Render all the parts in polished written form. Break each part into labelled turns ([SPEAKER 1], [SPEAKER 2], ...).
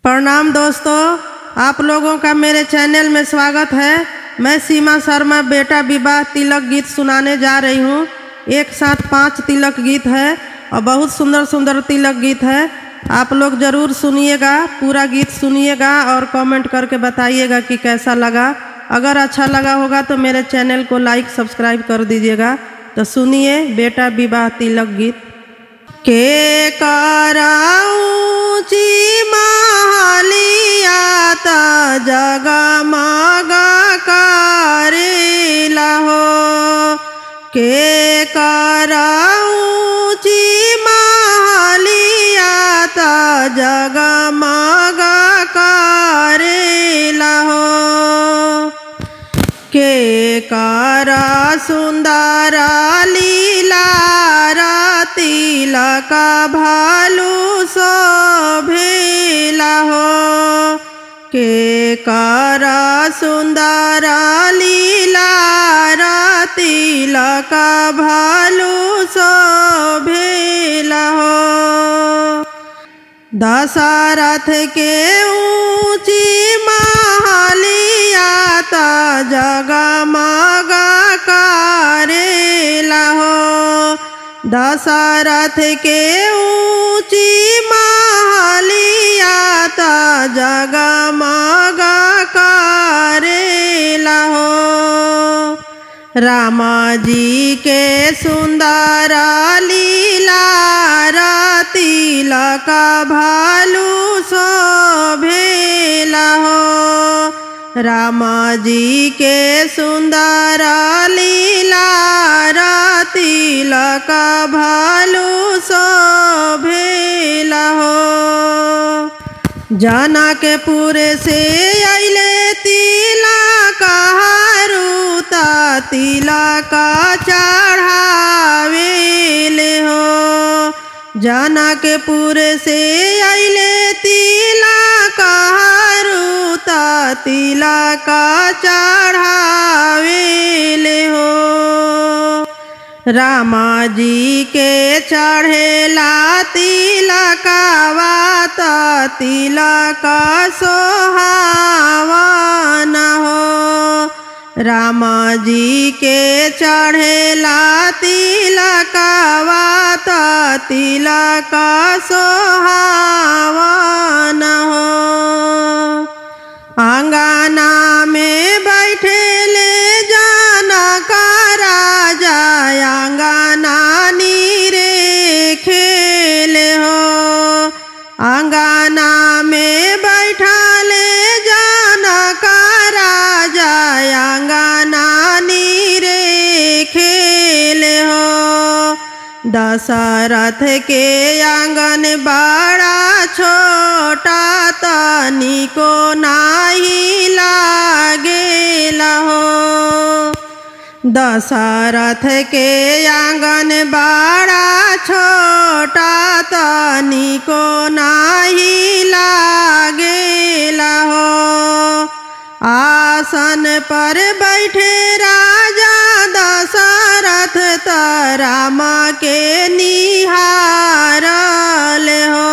[SPEAKER 1] प्रणाम दोस्तों, आप लोगों का मेरे चैनल में स्वागत है। मैं सीमा शर्मा बेटा विवाह तिलक गीत सुनाने जा रही हूँ। एक साथ 5 तिलक गीत है और बहुत सुंदर सुंदर तिलक गीत है। आप लोग ज़रूर सुनिएगा, पूरा गीत सुनिएगा और कमेंट करके बताइएगा कि कैसा लगा। अगर अच्छा लगा होगा तो मेरे चैनल को लाइक सब्सक्राइब कर दीजिएगा। तो सुनिए बेटा विवाह तिलक गीत। के कराऊँची महलिया ता जगमगा करेला हो। के कराऊँची महलिया ता जगमगा करेला हो। के करा सुंदर लीला तिलक भालू शोभिला हो। के करा सुंदर लीला तिलक भालू शोभिला हो। दशरथ के ऊँची महलिया ता जगमगा करेला हो। दशरथ के ऊँची महलिया ता जगमगा करेला हो। रामा जी के सुंदर लीला तिलक भालू शोभिला हो। रामा जी के सुंदर लीला तिलक भालू शोभिला हो। जनकपुर से अइले तिलक हरूता तिलक चढ़ावेले हो। जनकपुर से अइले तिलक हरूता तिलक चढ़ावेले हो। रामा जी के चढ़ेला तिलकवा ता तिलक सोहावन हो। रामा जी के चढ़ेला तिलकवा ता तिलक सोहावन हो। आंगना में बैठेले जनक राजा आंगना नीरे खेले हो। आंगना में बैठले जनक राजा आंगना नीरे खेले हो। दशरथ के आंगन बड़ा छोटा तनिको नाही लागेला हो। दशरथ के आंगन बड़ा छोटा तनिको नाही लागेला हो। आसन पर बैठे राजा दशरथ त रामा के निहारल हो।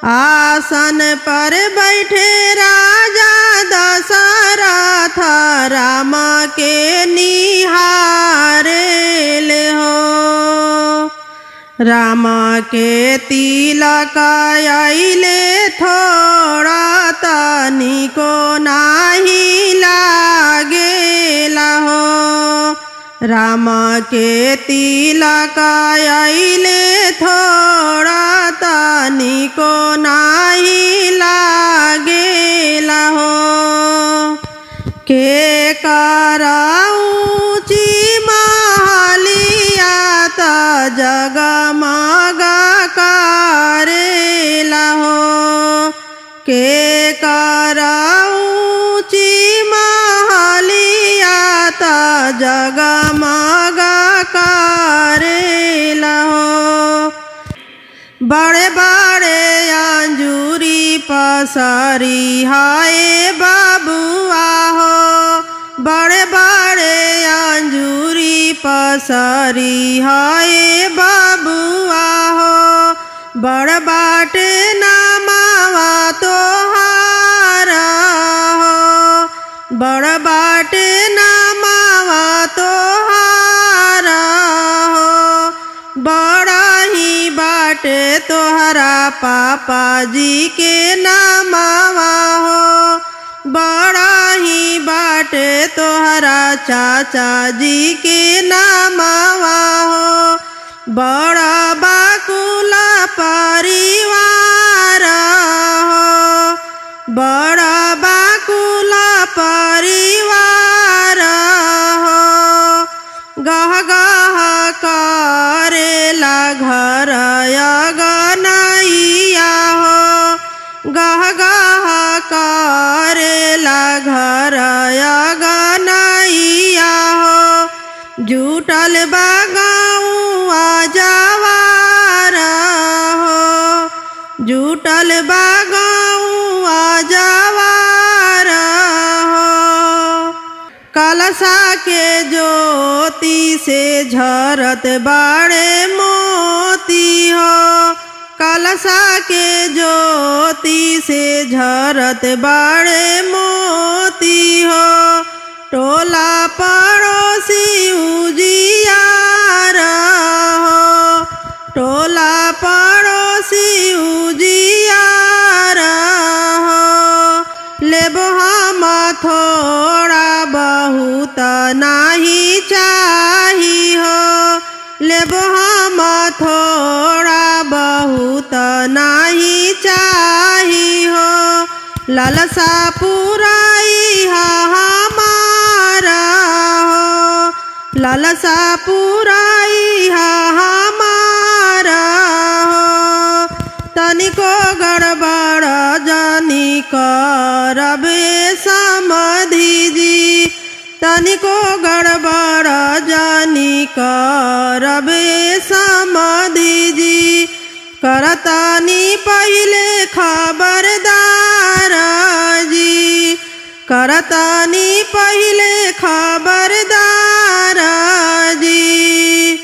[SPEAKER 1] आसन पर बैठे राजा दशरथ रामा के निहारेल हो। रामा के तिलक अइले थोड़ा तनिको नाही लागेला हो। रामा के तिलक अइले थोड़ा तनिको नाही लागेला हो। के कराऊँची महलिया ता जगमगा करेला हो। के कराऊँची महलिया ता जगमगा करेला हो। बड़े बड़े अंजूरी पसारी हाय बाबुआ हो। बड़े बड़े अंजूरी पसारी हाय बाबुआ हो। बड़ बाटे नामावा तो बड़ बाटे नामावा तोहारा हो, बड़ा ही बाटे तोहरा पापा जी के नामावा हो, बड़ा ही बाटे तोहरा चाचा जी के नामावा हो, बड़ा बाकुला परिवार हो, बड़ा बाकुला परिवार हो, गह गह करेला घर अगनैया हो, गह गह करेला घर अगनैया हो, जुटल बा गौआ जवार हो, जुटल बा गौआ जवार हो, कलशा के ज्योति से झरत बाड़े मोती हो, कलशा के ज्योति से झरत बाड़े मोती हो, टोला पड़ोसी उजियार हो, टोला पड़ोसी उजियार हो, लेबो हम थोड़ा बहुत नाही चाही हो, लेबो हम थोड़ा बहुत नाही चाही हो, लालसा पुराई हमारा हो, लालसा पुराई हमारा हो, तनिको गड़बड़ जानी करब समधि जी, तनिको गड़बड़ जानी करब समधि जी, करतानी पहिले खबरदार जी, करतानी पहिले खबरदार जी,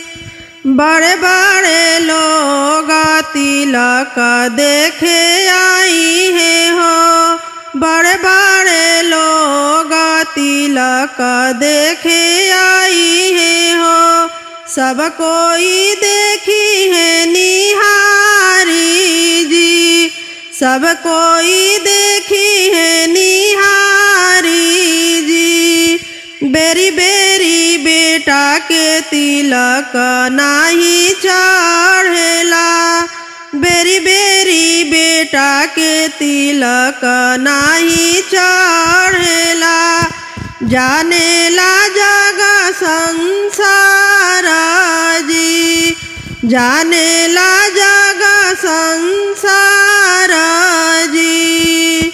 [SPEAKER 1] बड़े बड़े लोग तिलक देखे आई है हो, बड़े बड़े लोग तिलक देखे आई है हो, सब कोई देखी है निहारी जी, सब कोई देखी है निहारी जी, बेरी बेरी बेटा के तिलक नाही चढ़ेला, बेरी बेरी बेटा के तिलक नाही चढ़ेला, जानेला जग संसार जी, जानेला जग संसार जी,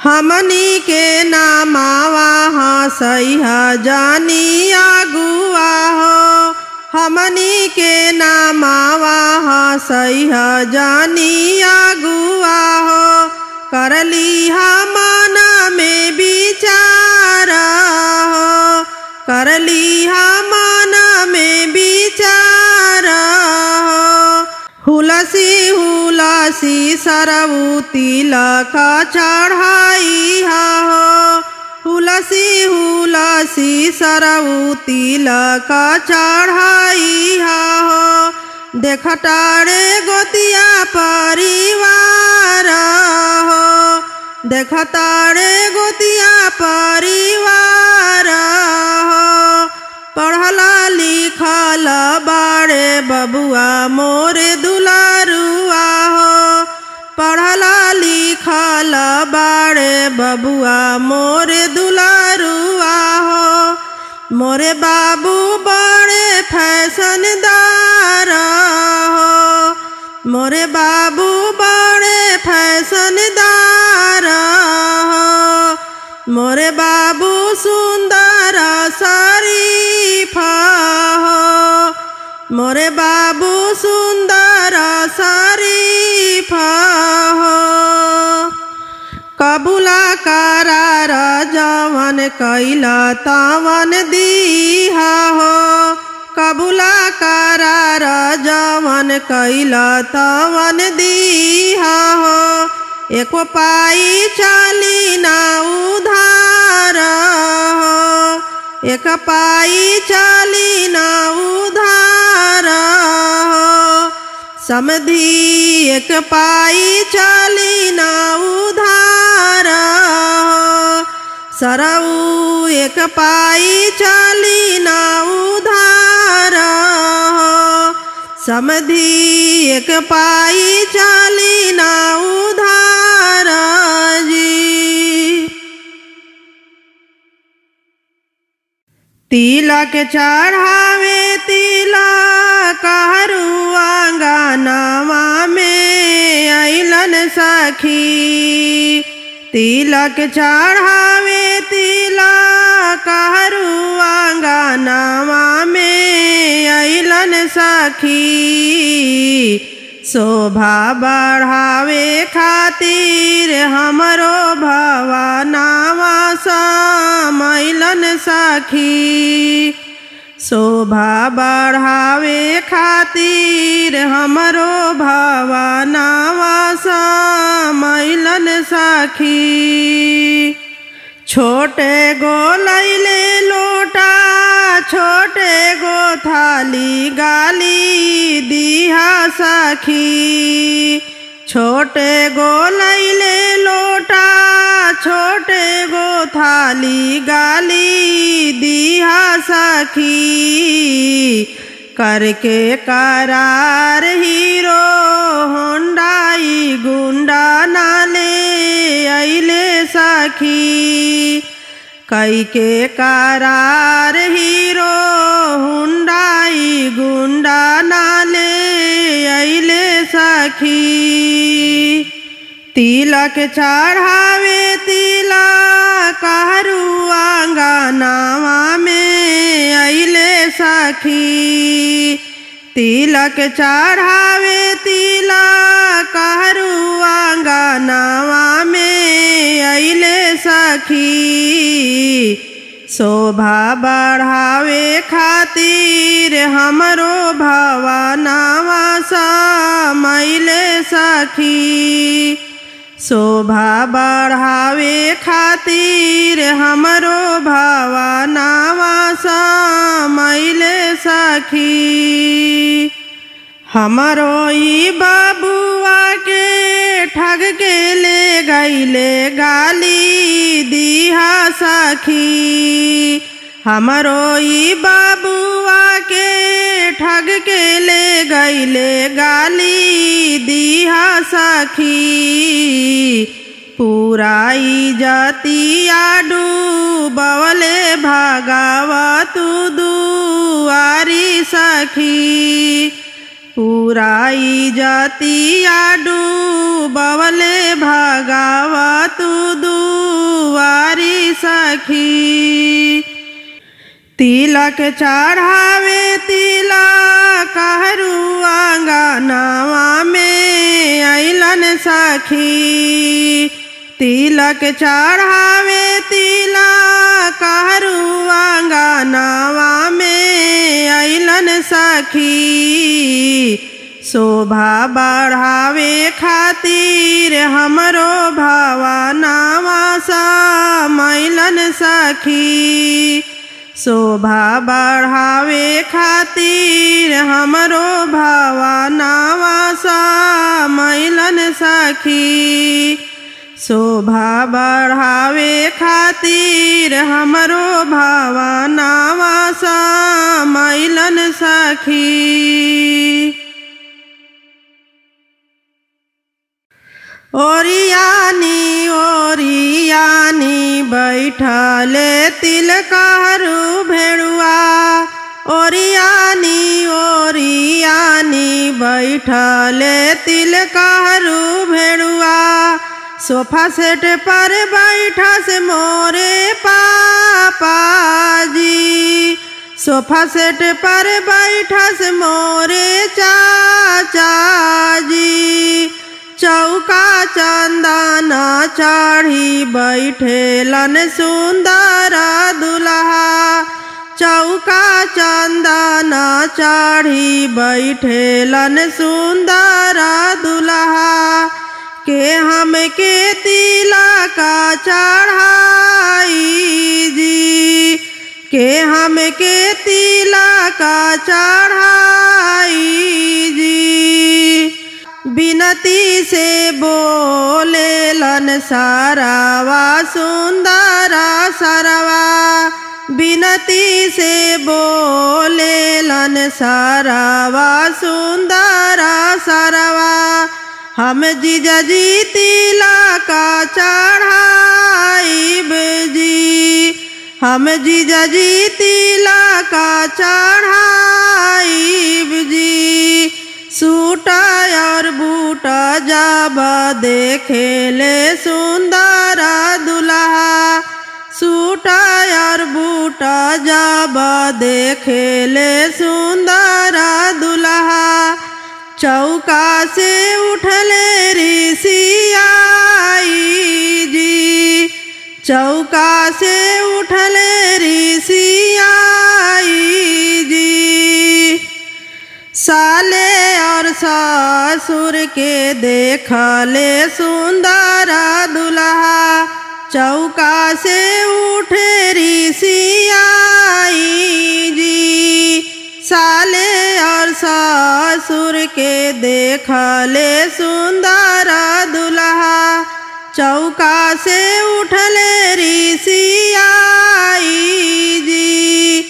[SPEAKER 1] हमनी के नामावा हसैहा जानी अगुआ हो, हमनी के नामावा हसैहा जानी अगुआ हो, करली मन में विचार हो, करली मन में विचार हो, हुलसी हुलसी सरऊ तिलक चढ़ाई हो, हुलसी हुलसी सरऊ तिलक चढ़ाई हो, देखटारे गोतिया परिवार हो, देखतारे गोतिया परिवार हो, पढ़ला लिखल बाड़े बबुआ मोरे दुलारुआ हो, पढ़ला लिखल बाड़े बबुआ मोरे दुलारुआ हो, मोरे बाबू बड़े फैशनदार हो, मोरे बाबू बड़े फैशनदार हो, मोरे बाबू सुंदर शरीफ हो, मोरे बाबू सुंदर शरीफ हो, कबूला करार जवन कैला तवन दीहा हो, कबूला करार जवन कैला तवन दीहा हो, एको पाई चली ना उधार एक पाई चली ना उधार हो। समधी एक पाई चली ना उधार हो। सरऊ एक पाई चली ना उधार हो। समधी एक पाई चली ना उधार जी। तिलक चढ़ावे तिलक हरुआ गानवा में अइलन सखी। तिलक चढ़ावे तिलक हरुआ गानवा में अइलन सखी। शोभा बढ़ावे खातिर हमरो भवनवा समैलन सखी। शोभा बढ़ावे खातिर हमरो भवनवा समैलन सखी। छोटे गो लैले लोटा छोटे गो थाली गाली दिहा सखी। छोटे गो लैले लोटा छोटे गो थाली गाली दिहा सखी। करके करार हीरो होंडाई गुंडा नाले अइले सखी। कई के करार हीरो हुंडाई गुंडा नाले अइले सखी। तिलक चढ़ावे तिलक हरुआ गानवा में अइले सखी। तिलक चढ़ावे तिलक हरुआ गानवा में अइले सखी। शोभा बढ़ावे खातिर हमरो भवनवा समैले सखी। शोभा बढ़ावे खातिर हमरो भवनवा समैले सखी। हमरो ई बबुआ के ठग के ले गईले गाली दिहा सखी। हमरो ई बबुआ के ठग के ले गईले गाली दिहा सखी। पूरा इजतिया डूबवले भगावतु दुआरी सखी। पूरा इजतिया डूबवले भगावतु दुआरी सखी। तिलक चढ़ावे तिलक हरुआ गानवा में अइलन सखी। तिलक चढ़ावे तिलक हरुआ गानवा में अइलन सखी। शोभा बढ़ावे खातिर हमरो भवनवा समैलन सखी। शोभा बढ़ावे खातिर हमरो भवनवा समैलन सखी। शोभा बढ़ावे खातिर हमरो भवनवा समैलन सखी। ओरियानी ओरियानी बैठले तिलक हरू भेड़ुआ। ओरियानी ओरियानी बैठले तिलक हरू भेड़ुआ। सोफा सेट पर बैठा से मोरे पापा जी। सोफा सेट पर बैठा से मोरे चाचा जी। चौका चंदन चढ़ी बैठेलन सुंदर दुल्हा। चौका चंदन चढ़ी बैठेलन सुंदर दुल्हा। के हमके तिलक चढ़ाई जी। के हमके तिलक चढ़ाई जी। बिनती से बोलेलन सरवा सुंदर सरवा, बिनती से बोलेलन सरवा सुंदर सरवा। हम जीजा जी तिलक चढ़ाइब जी, हम जीजा जी तिलक चढ़ाइब जी। सूट और बूट जब देखेले सुंदर दुल्हा, सूट और बूट जब देखेले सुंदर दुल्हा। चौका से उठले ऋषियाई जी, चौका से उठले ऋषियाई जी। साले और ससुर के देखले सुंदर दुल्हा, चौका से उठे ऋषियाई जी। साले और ससुर के देखले सुंदर दुल्हा, चौका से उठले ऋषियाई जी।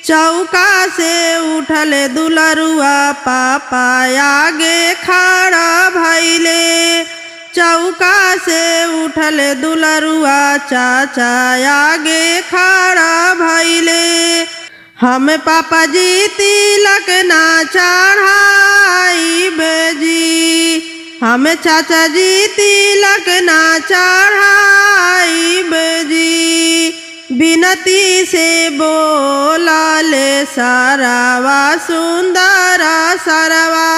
[SPEAKER 1] चौका से उठले दुलरुआ पापा आगे खड़ा भइले, चौका से उठले दुलरुआ चाचा आगे खड़ा भइले। हम पापा जी तिलक ना चढ़ाइब जी, हम चाचा जी तिलक ना चढ़ाइब जी। बिनती से बोलले सरवा सुंदर सरवा,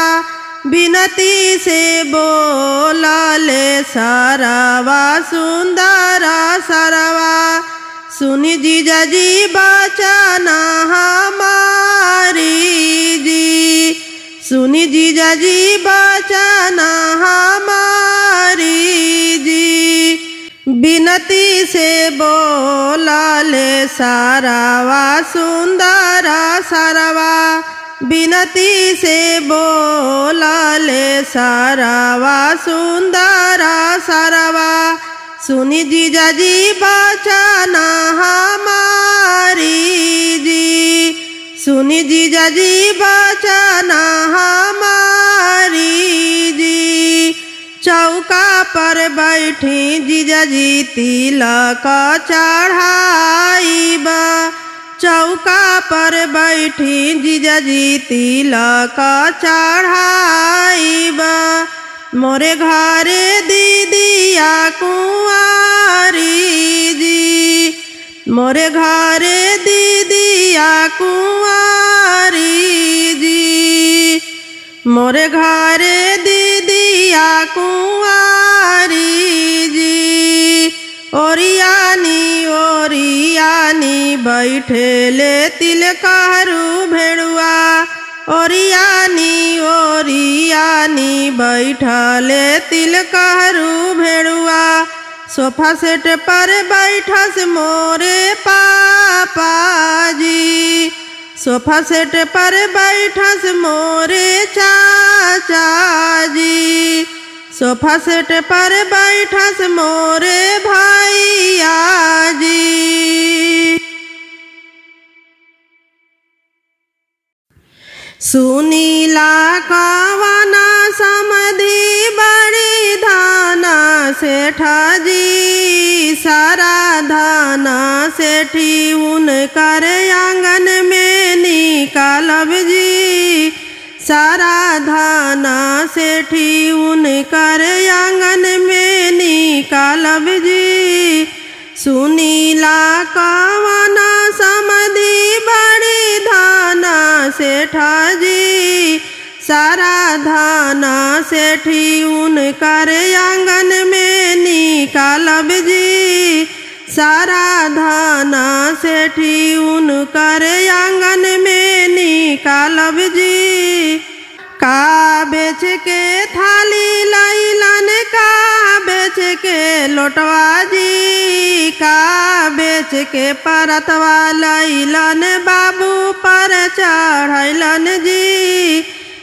[SPEAKER 1] बिनती से बोलले सरवा सुंदर सरवा। सुनी जीजा जी बचना हमारी जी, सुनी जीजा जी बचना हमारी जी। बिनती से बोलले सरवा सुंदर सरवा, बिनती से बोलले सरवा सुंदर सरवा। सुनी जीजा जी बचना हमारी जी, सुनी जीजा जी बचना हमारी जी। चौका पर बैठी जीजा जी तिलक चढ़ाइब, चौका पर बैठी जीजा जी तिलक चढ़ाइब। मोरे घरे दीदिया कुंवारी जी, मोरे घरे दीदिया कुंवारी जी, मोरे घरे दीदिया कुंवारी जी। ओरियानी ओरियानी बैठेले तिलकहरू भेड़ुआ, ओरियानी ओरियानी बैठले तिलकहरू भेड़ुआ। सोफा सेट पर बैठस मोरे पापा जी, सोफा सेट पर बैठस मोरे चाचा जी, सोफा सेट पर बैठस मोरे भैया जी। सुनीला कवना समधि बड़ी धाना सेठा जी, सारा धाना सेठी उनकर आंगन में निकालब जी। सारा धाना सेठी उनकर आंगन में निकालब जी। सुनीला कवना समधि बड़ी धाना सेठा जी, सारा धाना सेठी उनकर आंगन में निकालब जी। सारा धाना सेठी उनकर आंगन में निकालब जी। का बेच के थाली लैलन, का बेच के लोटवा जी, का बेच के परतवा लैलन बाबू पर चढ़ैलन जी।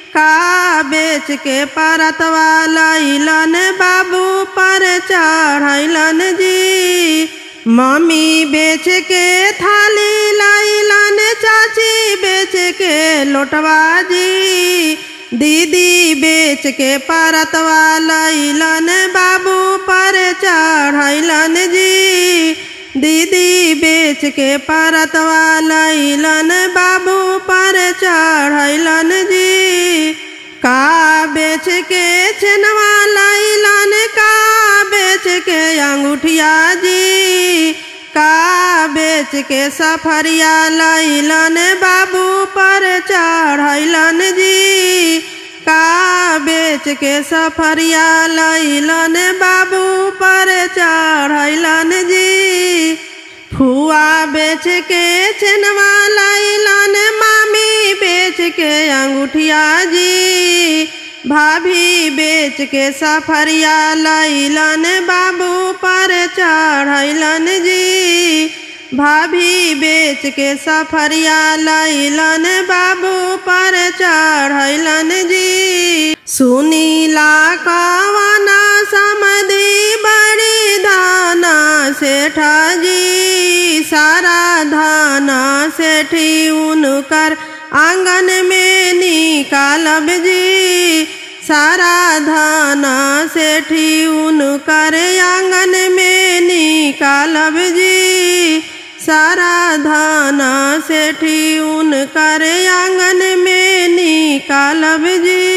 [SPEAKER 1] का बेच के परतवा लैलन बाबू पर चढ़ैलन जी। मम्मी बेच के थाली लैलन चाची बेच के लोटवा जी। दीदी बेच के परतवा लैलन बाबू पर चढ़ैलन जी। दीदी बेच के परतवा लैलन बाबू पर चढ़ैलन जी। का बेच के छेनवा लैलन का बेच के अंगूठिया जी। का बेच के सफरिया लैलन बाबू पर चढ़ैलन जी। का बेच के सफरिया लैलन बाबू पर चढ़ैलन जी। फुआ बेच के छेनवा लैलन मामी बेच के अंगूठिया जी। भाभी बेच के सफरिया लैलन बाबू पर चढ़ैलन जी। भाभी बेच के सफरिया लैलन बाबू पर चढ़ैलन जी। सुनीला कवना समधी बड़ी धाना सेठा जी। सारा धाना सेठी उनकर आंगन में निकालब जी। सारा धाना सेठी उनकर आंगन में निकालब जी। सारा धाना सेठी उनकर आंगन में निकालब जी।